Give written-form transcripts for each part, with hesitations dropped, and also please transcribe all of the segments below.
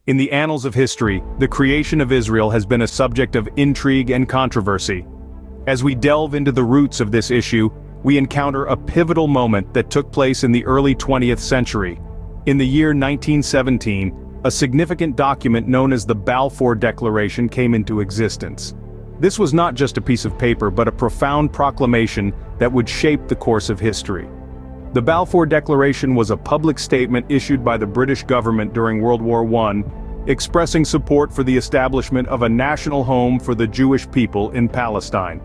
In the annals of history, the creation of Israel has been a subject of intrigue and controversy. As we delve into the roots of this issue, we encounter a pivotal moment that took place in the early 20th century. In the year 1917, a significant document known as the Balfour Declaration came into existence. This was not just a piece of paper but a profound proclamation that would shape the course of history. The Balfour Declaration was a public statement issued by the British government during World War I, expressing support for the establishment of a national home for the Jewish people in Palestine.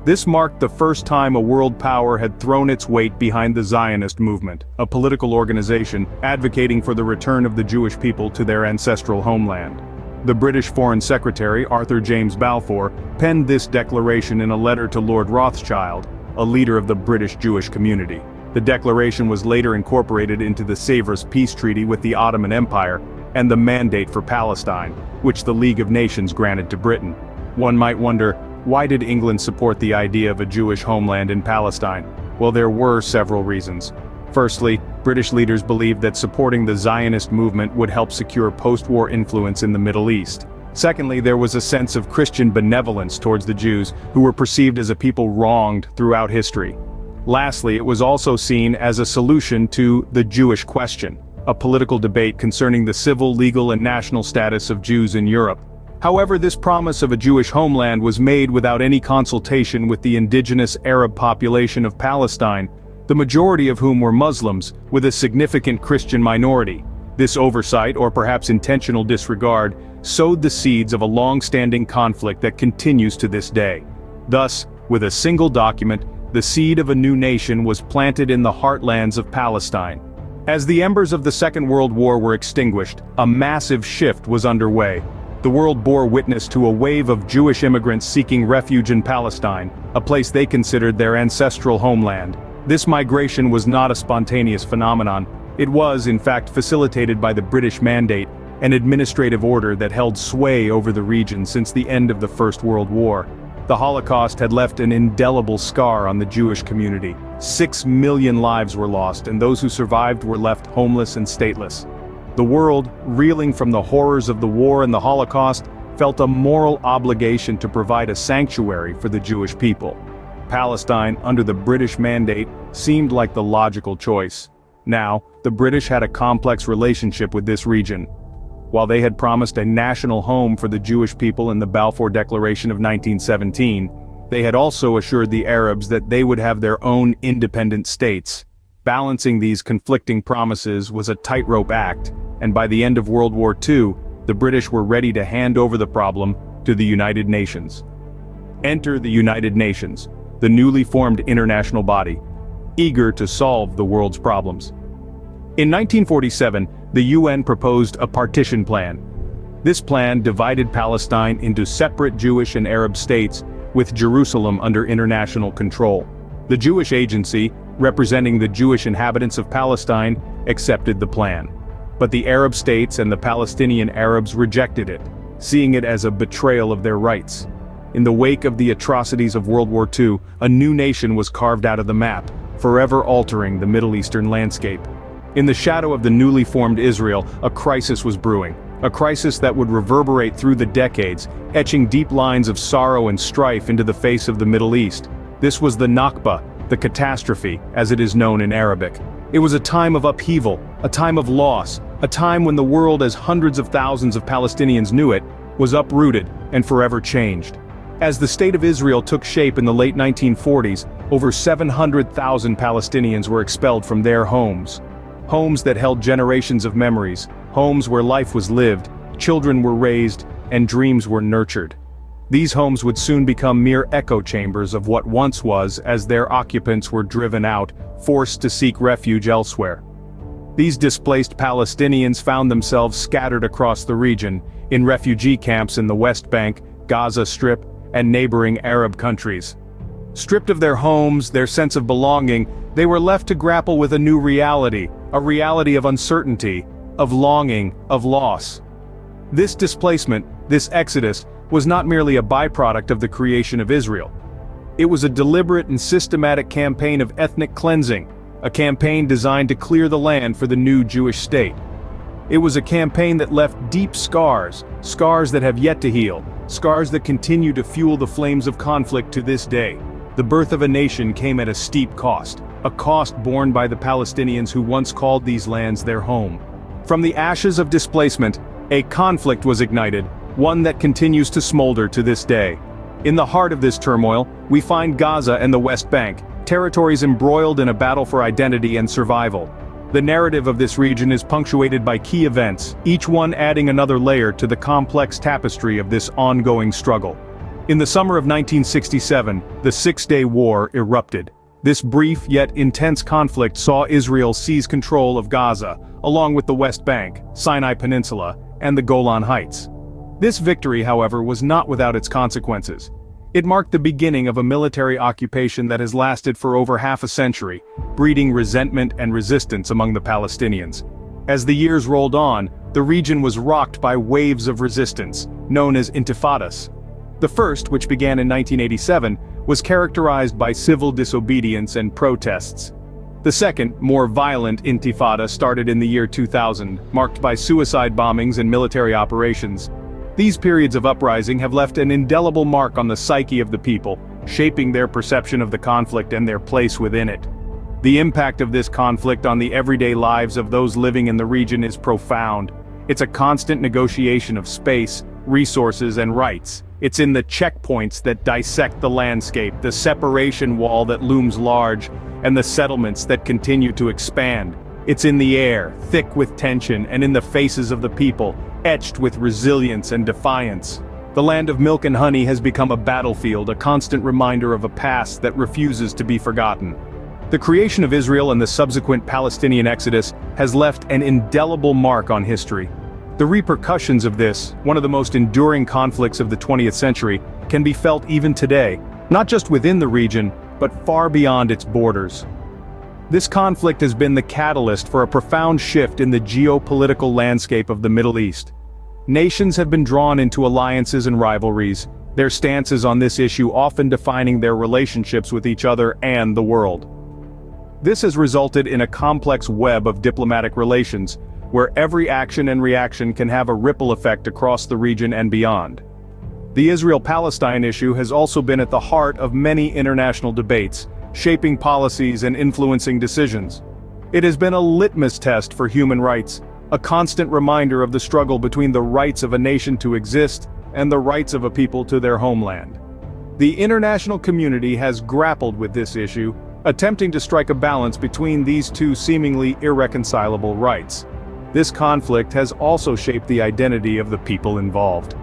This marked the first time a world power had thrown its weight behind the Zionist movement, a political organization advocating for the return of the Jewish people to their ancestral homeland. The British Foreign Secretary, Arthur James Balfour, penned this declaration in a letter to Lord Rothschild, a leader of the British Jewish community. The declaration was later incorporated into the Sèvres Peace Treaty with the Ottoman Empire and the Mandate for Palestine, which the League of Nations granted to Britain. One might wonder, why did England support the idea of a Jewish homeland in Palestine? Well, there were several reasons. Firstly, British leaders believed that supporting the Zionist movement would help secure post-war influence in the Middle East. Secondly, there was a sense of Christian benevolence towards the Jews, who were perceived as a people wronged throughout history. Lastly, it was also seen as a solution to the Jewish question, a political debate concerning the civil, legal, and national status of Jews in Europe. However, this promise of a Jewish homeland was made without any consultation with the indigenous Arab population of Palestine, the majority of whom were Muslims, with a significant Christian minority. This oversight, or perhaps intentional disregard, sowed the seeds of a long-standing conflict that continues to this day. Thus, with a single document, the seed of a new nation was planted in the heartlands of Palestine. As the embers of the Second World War were extinguished, a massive shift was underway. The world bore witness to a wave of Jewish immigrants seeking refuge in Palestine, a place they considered their ancestral homeland. This migration was not a spontaneous phenomenon. It was, in fact, facilitated by the British Mandate, an administrative order that held sway over the region since the end of the First World War. The Holocaust had left an indelible scar on the Jewish community. 6 million lives were lost, and those who survived were left homeless and stateless. The world, reeling from the horrors of the war and the Holocaust, felt a moral obligation to provide a sanctuary for the Jewish people. Palestine, under the British Mandate, seemed like the logical choice. Now, the British had a complex relationship with this region. While they had promised a national home for the Jewish people in the Balfour Declaration of 1917, they had also assured the Arabs that they would have their own independent states. Balancing these conflicting promises was a tightrope act, and by the end of World War II, the British were ready to hand over the problem to the United Nations. Enter the United Nations, the newly formed international body, eager to solve the world's problems. In 1947, the UN proposed a partition plan. This plan divided Palestine into separate Jewish and Arab states, with Jerusalem under international control. The Jewish Agency, representing the Jewish inhabitants of Palestine, accepted the plan. But the Arab states and the Palestinian Arabs rejected it, seeing it as a betrayal of their rights. In the wake of the atrocities of World War II, a new nation was carved out of the map, forever altering the Middle Eastern landscape. In the shadow of the newly formed Israel, a crisis was brewing. A crisis that would reverberate through the decades, etching deep lines of sorrow and strife into the face of the Middle East. This was the Nakba, the catastrophe, as it is known in Arabic. It was a time of upheaval, a time of loss, a time when the world, as hundreds of thousands of Palestinians knew it, was uprooted and forever changed. As the State of Israel took shape in the late 1940s, over 700,000 Palestinians were expelled from their homes. Homes that held generations of memories, homes where life was lived, children were raised, and dreams were nurtured. These homes would soon become mere echo chambers of what once was, as their occupants were driven out, forced to seek refuge elsewhere. These displaced Palestinians found themselves scattered across the region, in refugee camps in the West Bank, Gaza Strip, and neighboring Arab countries. Stripped of their homes, their sense of belonging, they were left to grapple with a new reality, a reality of uncertainty, of longing, of loss. This displacement, this exodus, was not merely a byproduct of the creation of Israel. It was a deliberate and systematic campaign of ethnic cleansing, a campaign designed to clear the land for the new Jewish state. It was a campaign that left deep scars, scars that have yet to heal, scars that continue to fuel the flames of conflict to this day. The birth of a nation came at a steep cost, a cost borne by the Palestinians who once called these lands their home. From the ashes of displacement, a conflict was ignited, one that continues to smolder to this day. In the heart of this turmoil, we find Gaza and the West Bank, territories embroiled in a battle for identity and survival. The narrative of this region is punctuated by key events, each one adding another layer to the complex tapestry of this ongoing struggle. In the summer of 1967, the Six-Day War erupted. This brief yet intense conflict saw Israel seize control of Gaza, along with the West Bank, Sinai Peninsula, and the Golan Heights. This victory, however, was not without its consequences. It marked the beginning of a military occupation that has lasted for over half a century, breeding resentment and resistance among the Palestinians. As the years rolled on, the region was rocked by waves of resistance, known as intifadas. The first, which began in 1987, was characterized by civil disobedience and protests. The second, more violent intifada started in the year 2000, marked by suicide bombings and military operations. These periods of uprising have left an indelible mark on the psyche of the people, shaping their perception of the conflict and their place within it. The impact of this conflict on the everyday lives of those living in the region is profound. It's a constant negotiation of space, resources, and rights. It's in the checkpoints that dissect the landscape, the separation wall that looms large, and the settlements that continue to expand. It's in the air, thick with tension, and in the faces of the people, etched with resilience and defiance. The land of milk and honey has become a battlefield, a constant reminder of a past that refuses to be forgotten. The creation of Israel and the subsequent Palestinian exodus has left an indelible mark on history. The repercussions of this, one of the most enduring conflicts of the 20th century, can be felt even today, not just within the region, but far beyond its borders. This conflict has been the catalyst for a profound shift in the geopolitical landscape of the Middle East. Nations have been drawn into alliances and rivalries, their stances on this issue often defining their relationships with each other and the world. This has resulted in a complex web of diplomatic relations, where every action and reaction can have a ripple effect across the region and beyond. The Israel-Palestine issue has also been at the heart of many international debates, shaping policies and influencing decisions. It has been a litmus test for human rights, a constant reminder of the struggle between the rights of a nation to exist and the rights of a people to their homeland. The international community has grappled with this issue, attempting to strike a balance between these two seemingly irreconcilable rights. This conflict has also shaped the identity of the people involved.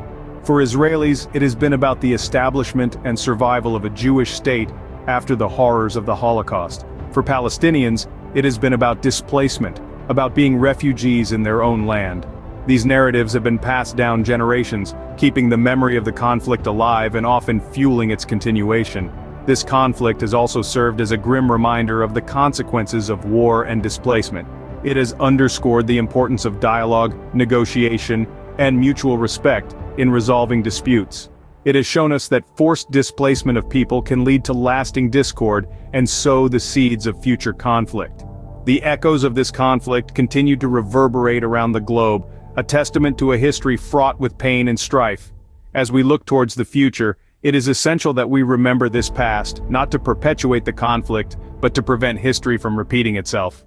For Israelis, it has been about the establishment and survival of a Jewish state after the horrors of the Holocaust. For Palestinians, it has been about displacement, about being refugees in their own land. These narratives have been passed down generations, keeping the memory of the conflict alive and often fueling its continuation. This conflict has also served as a grim reminder of the consequences of war and displacement. It has underscored the importance of dialogue, negotiation, and mutual respect in resolving disputes. It has shown us that forced displacement of people can lead to lasting discord and sow the seeds of future conflict. The echoes of this conflict continue to reverberate around the globe, a testament to a history fraught with pain and strife. As we look towards the future, it is essential that we remember this past, not to perpetuate the conflict, but to prevent history from repeating itself.